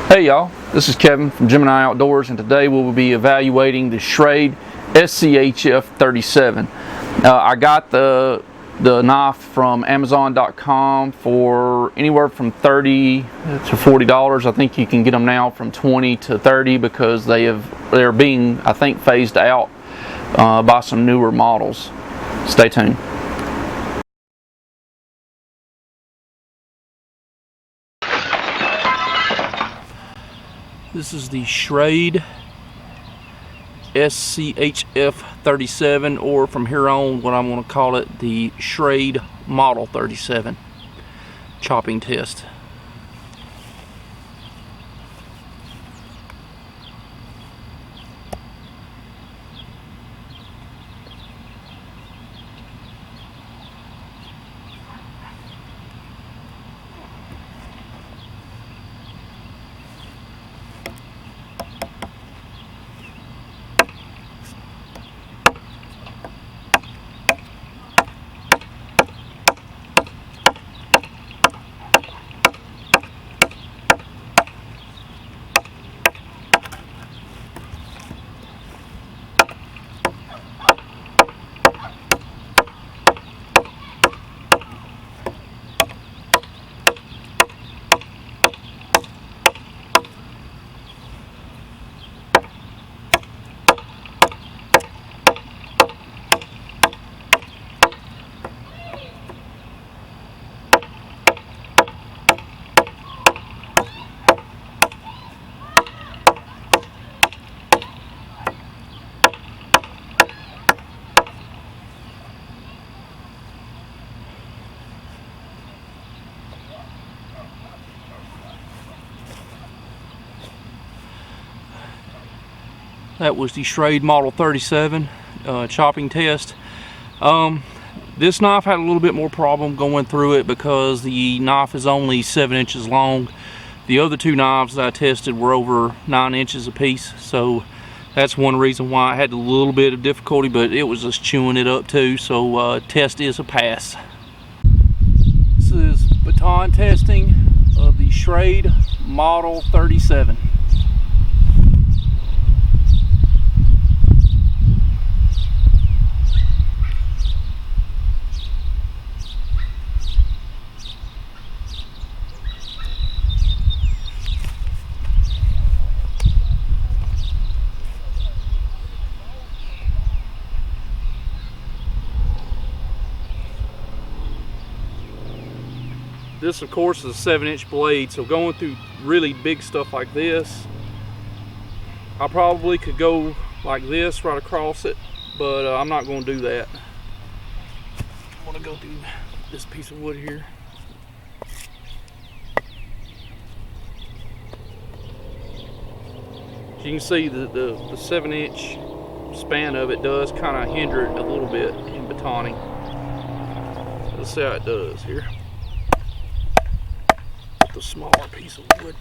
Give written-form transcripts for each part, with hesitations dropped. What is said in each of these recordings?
Hey y'all, this is Kevin from Gemini Outdoors, and today we will be evaluating the Schrade Schf 37. I got the knife from Amazon.com for anywhere from $30 to $40. I think you can get them now from $20 to $30 because they're being, I think, phased out by some newer models. Stay tuned. This is the Schrade Schf 37, or from here on what I'm going to call it, the Schrade Model 37 chopping test. That was the Schrade Model 37 chopping test. This knife had a little bit more problem going through it because the knife is only 7 inches long. The other two knives that I tested were over 9 inches a piece, so that's one reason why I had a little bit of difficulty, but it was just chewing it up too, so test is a pass. This is baton testing of the Schrade Model 37. This, of course, is a 7-inch blade, so going through really big stuff like this, I probably could go like this right across it, but I'm not going to do that. I'm going to go through this piece of wood here. As you can see, the 7-inch span of it does kind of hinder it a little bit in batoning. Let's see how it does here. A smaller piece of wood.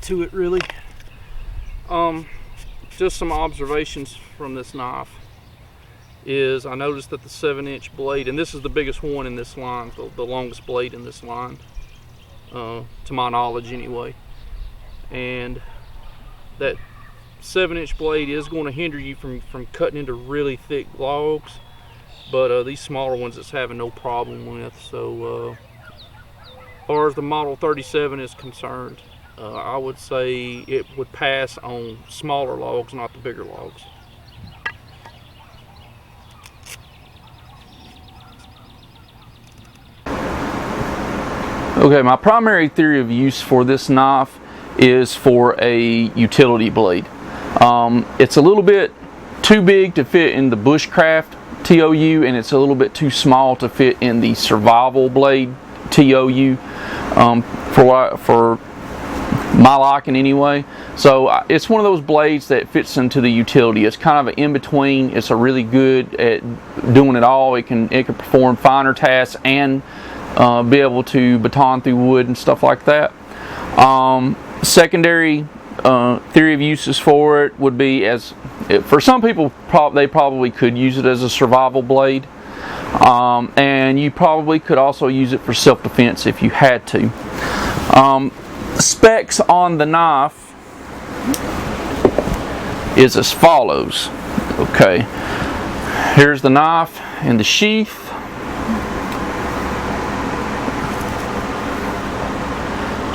To it really. Just some observations from this knife is I noticed that the 7-inch blade, and this is the biggest one in this line, the longest blade in this line, to my knowledge anyway, and that 7-inch blade is going to hinder you from cutting into really thick logs, but these smaller ones it's having no problem with. So as far as the Model 37 is concerned, I would say it would pass on smaller logs, not the bigger logs. Okay, my primary theory of use for this knife is for a utility blade. It's a little bit too big to fit in the bushcraft TOU, and it's a little bit too small to fit in the survival blade TOU, for my liking anyway. So it's one of those blades that fits into the utility. It's kind of an in-between. It's a really good at doing it all. It can perform finer tasks and be able to baton through wood and stuff like that. Secondary theory of uses for it would be, for some people, they probably could use it as a survival blade, and you probably could also use it for self-defense if you had to. Specs on the knife is as follows. Okay, here's the knife and the sheath.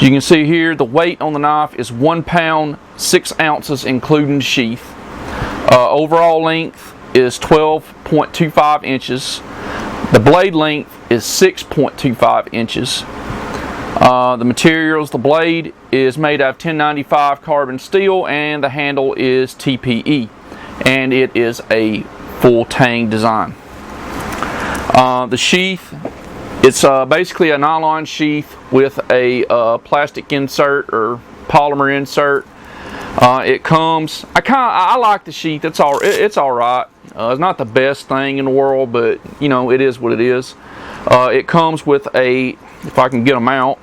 You can see here the weight on the knife is 1 pound 6 ounces including the sheath. Overall length is 12.25 inches. The blade length is 6.25 inches. The materials, the blade is made out of 1095 carbon steel, and the handle is TPE, and it is a full tang design. The sheath, it's basically a nylon sheath with a plastic insert or polymer insert. It comes, I like the sheath. It's all right. It's not the best thing in the world, but you know, it is what it is. It comes with a, if I can get them out.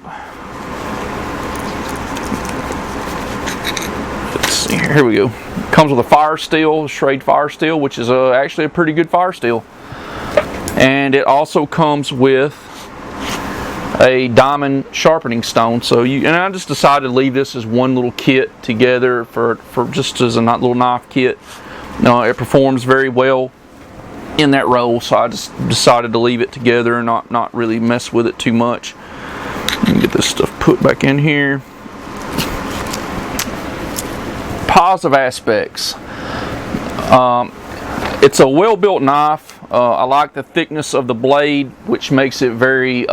Let's see here we go. It comes with a fire steel, Schrade fire steel, which is actually a pretty good fire steel. And it also comes with a diamond sharpening stone. So and I just decided to leave this as one little kit together for just as a little knife kit. It performs very well in that role, so I just decided to leave it together and not really mess with it too much. Get this stuff put back in here. Positive aspects. It's a well-built knife. I like the thickness of the blade, which makes it very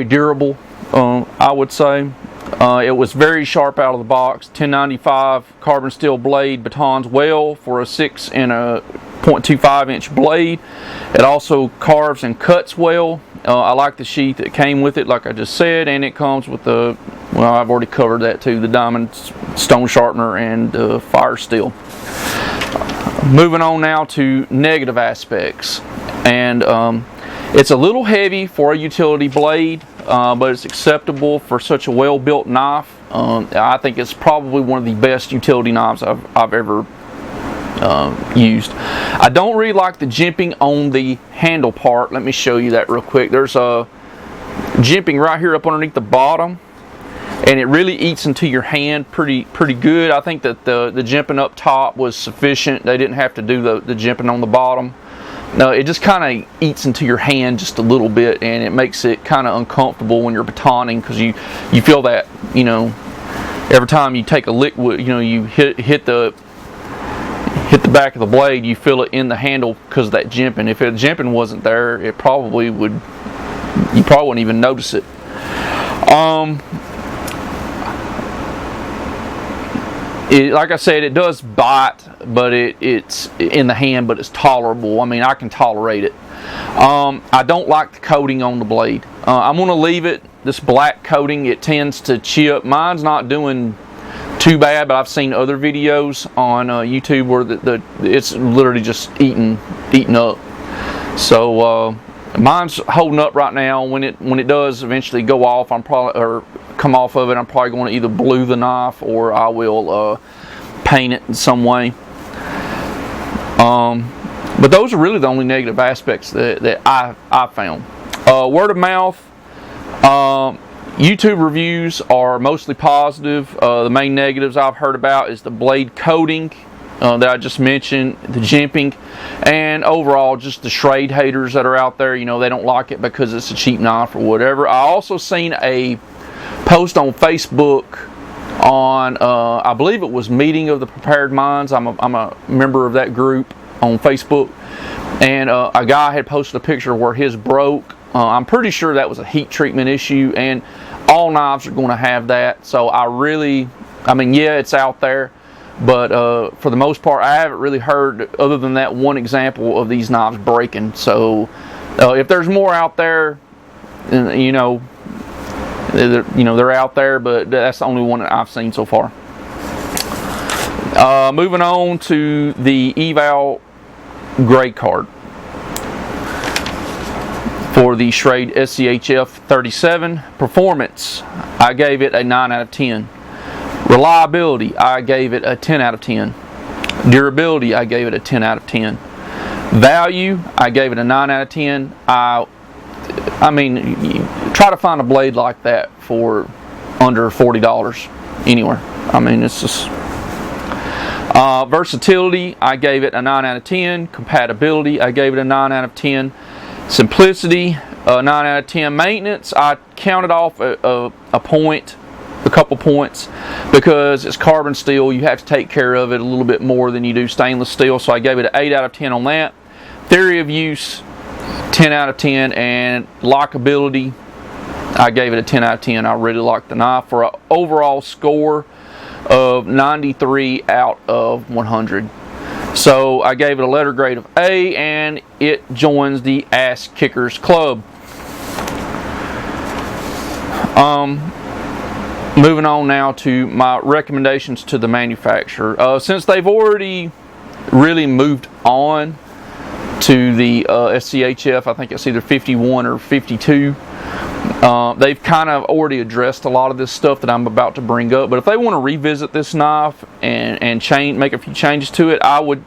durable, I would say. It was very sharp out of the box. 1095 carbon steel blade batons well for a 6 and a 0.25 inch blade. It also carves and cuts well. I like the sheath that came with it, like I just said, and it comes with the, well, I've already covered that too, the diamond stone sharpener and fire steel. Moving on now to negative aspects, and it's a little heavy for a utility blade, but it's acceptable for such a well-built knife. I think it's probably one of the best utility knives I've ever used. I don't really like the jimping on the handle part. Let me show you that real quick. There's a jimping right here up underneath the bottom, and it really eats into your hand pretty good. I think that the jimping up top was sufficient. They didn't have to do the jimping on the bottom. No, it just kind of eats into your hand just a little bit, and it makes it kind of uncomfortable when you're batoning, because you feel that, you know, every time you take a liquid, you know, you hit the back of the blade, you feel it in the handle because of that jimping. If the jimping wasn't there, you probably wouldn't even notice it. Like I said, it does bite, but it's in the hand, but it's tolerable. I mean, I can tolerate it. I don't like the coating on the blade. I'm going to leave it, this black coating. It tends to chip. Mine's not doing too bad, but I've seen other videos on YouTube where it's literally just eating up. So mine's holding up right now. When it does eventually go off, come off of it, I'm probably going to either blue the knife or I will paint it in some way. But those are really the only negative aspects that I found. Word of mouth. YouTube reviews are mostly positive. The main negatives I've heard about is the blade coating that I just mentioned, the jimping, and overall just the Schrade haters that are out there. You know, they don't like it because it's a cheap knife or whatever. I also seen a post on Facebook on, I believe it was Meeting of the Prepared Minds. I'm a member of that group on Facebook, and a guy had posted a picture where his broke. I'm pretty sure that was a heat treatment issue, and all knives are going to have that. So I mean, yeah, it's out there. but for the most part, I haven't really heard, other than that one example, of these knives breaking. So if there's more out there, you know, they're out there, but that's the only one that I've seen so far. Moving on to the eval grade card for the Schrade SCHF 37. Performance, I gave it a 9 out of 10. Reliability, I gave it a 10 out of 10. Durability, I gave it a 10 out of 10. Value, I gave it a 9 out of 10. I mean, try to find a blade like that for under $40 anywhere. I mean, it's just... versatility, I gave it a 9 out of 10. Compatibility, I gave it a 9 out of 10. Simplicity, 9 out of 10. Maintenance, I counted off a couple points, because it's carbon steel. You have to take care of it a little bit more than you do stainless steel, so I gave it an 8 out of 10 on that. Theory of use, 10 out of 10. And lockability, I gave it a 10 out of 10. I really liked the knife for an overall score of 93 out of 100. So I gave it a letter grade of A, and it joins the Ass Kickers Club. Moving on now to my recommendations to the manufacturer. Since they've already really moved on to the SCHF, I think it's either 51 or 52, they've kind of already addressed a lot of this stuff that I'm about to bring up. But if they want to revisit this knife and make a few changes to it, I would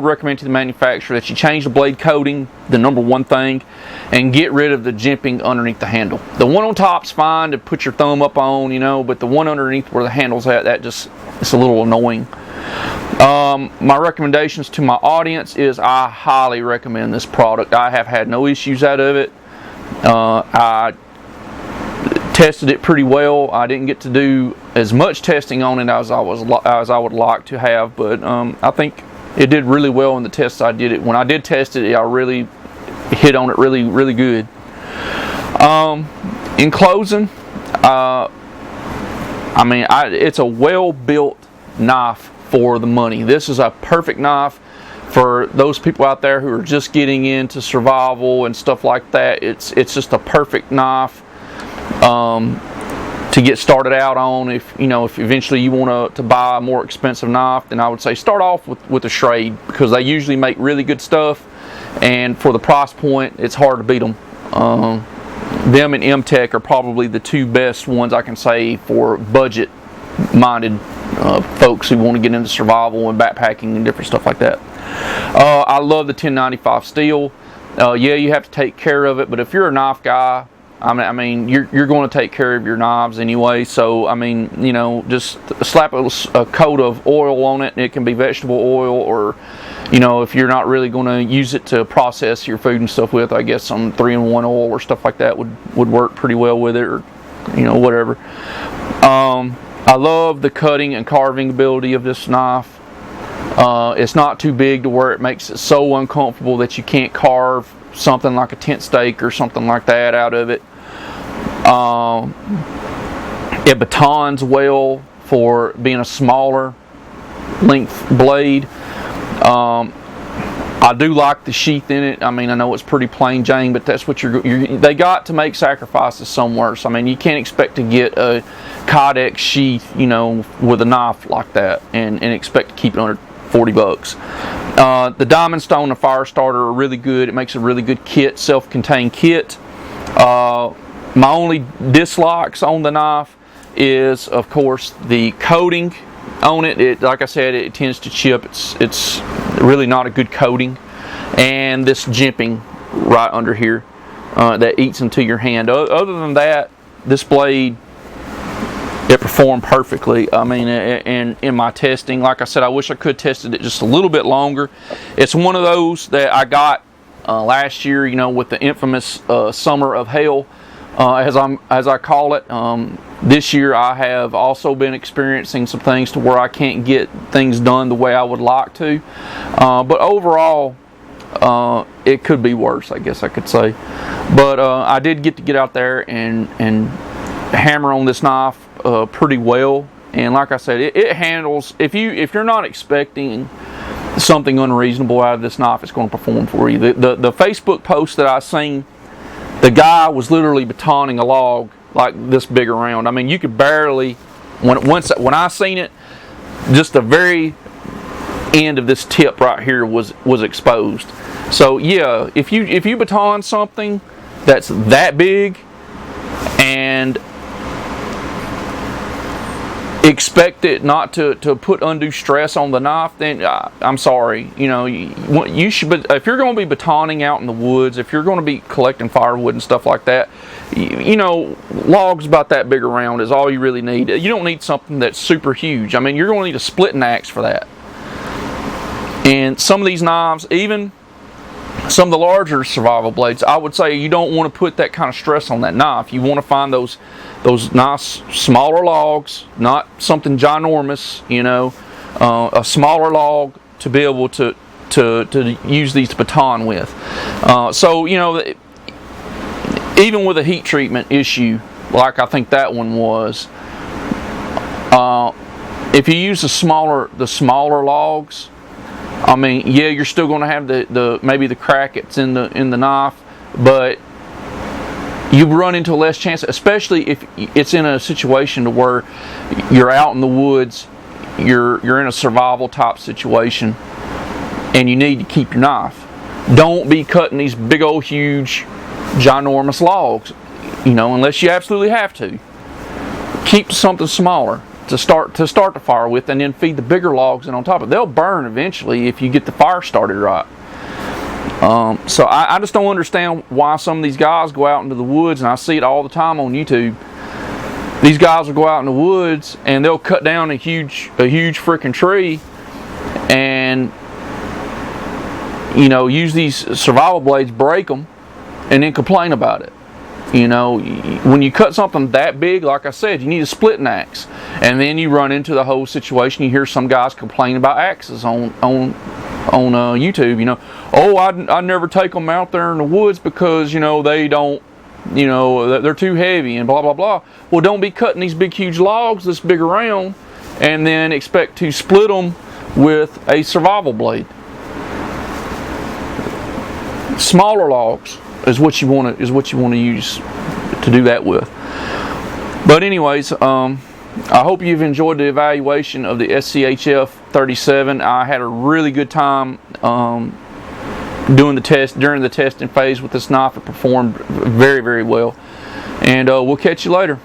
recommend to the manufacturer that you change the blade coating, the number one thing, and get rid of the jimping underneath the handle. The one on top's fine to put your thumb up on, you know, but the one underneath where the handle's at, it's a little annoying. My recommendations to my audience is I highly recommend this product. I have had no issues out of it. I tested it pretty well. I didn't get to do as much testing on it as I would like to have, but I think it did really well in the tests I did it. When I did test it, I really hit on it really good. In closing, I mean, it's a well-built knife for the money. This is a perfect knife for those people out there who are just getting into survival and stuff like that. It's just a perfect knife to get started out on. If eventually you want to buy a more expensive knife, then I would say start off with a Schrade, because they usually make really good stuff, and for the price point, it's hard to beat them. Them and M-Tech are probably the two best ones I can say for budget-minded folks who want to get into survival and backpacking and different stuff like that. I love the 1095 steel. Yeah, you have to take care of it, but if you're a knife guy, I mean, you're going to take care of your knives anyway. So I mean, just slap a coat of oil on it. It can be vegetable oil, or if you're not really going to use it to process your food and stuff with, I guess some 3-in-1 oil or stuff like that would work pretty well with it, or whatever. I love the cutting and carving ability of this knife. It's not too big to where it makes it so uncomfortable that you can't carve something like a tent stake or something like that out of it. It battons well for being a smaller length blade. I do like the sheath in it. I mean, I know it's pretty plain Jane, but that's what they got to make sacrifices somewhere. So I mean, you can't expect to get a Kydex sheath, with a knife like that, and expect to keep it under $40. The Diamond Stone and Fire Starter are really good. It makes a really good kit, self-contained kit. My only dislikes on the knife is, of course, the coating on it. Like I said, it tends to chip. It's really not a good coating, and this jimping right under here that eats into your hand. Other than that, this blade, it performed perfectly. I mean, and in my testing, like I said, I wish I could have tested it just a little bit longer. It's one of those that I got last year, with the infamous Summer of Hell, as I call it. This year I have also been experiencing some things to where I can't get things done the way I would like to. But overall, it could be worse, I guess I could say. But I did get to get out there and hammer on this knife pretty well, And like I said, it handles, if you're not expecting something unreasonable out of this knife, it's going to perform for you. The Facebook post that I seen, the guy was literally batoning a log like this big around. I mean, you could barely, when I seen it, just the very end of this tip right here was exposed. So yeah, if you baton something that's that big and expect it not to put undue stress on the knife, then I'm sorry. You know, you should. But if you're going to be batoning out in the woods, if you're going to be collecting firewood and stuff like that, you know, logs about that big around is all you really need. You don't need something that's super huge. I mean, you're going to need a splitting axe for that. And some of these knives, even some of the larger survival blades, I would say you don't want to put that kind of stress on that knife. You want to find those nice smaller logs, not something ginormous, you know, a smaller log to be able to use these to baton with. So, you know, even with a heat treatment issue, like I think that one was, if you use the smaller logs, I mean, yeah, you're still going to have the maybe the crack that's in the knife, but you run into less chance, especially if it's in a situation to where you're out in the woods, you're in a survival type situation, and you need to keep your knife. Don't be cutting these big old huge ginormous logs, you know, unless you absolutely have to. Keep something smaller to start the fire with, and then feed the bigger logs in on top of it. They'll burn eventually if you get the fire started right. So I just don't understand why some of these guys go out into the woods, and I see it all the time on YouTube. These guys will go out in the woods and they'll cut down a huge freaking tree, and you know, use these survival blades, break them, and then complain about it. You know, when you cut something that big, like I said, you need a splitting axe, and then you run into the whole situation. You hear some guys complain about axes on YouTube. You know, oh, I never take them out there in the woods because, you know, they don't, you know, they're too heavy and blah blah blah. Well, don't be cutting these big huge logs this big around and then expect to split them with a survival blade. Smaller logs is what you want to use to do that with. But anyways, I hope you've enjoyed the evaluation of the SCHF 37. I had a really good time doing the test during the testing phase with this knife. It performed very, very well. And we'll catch you later.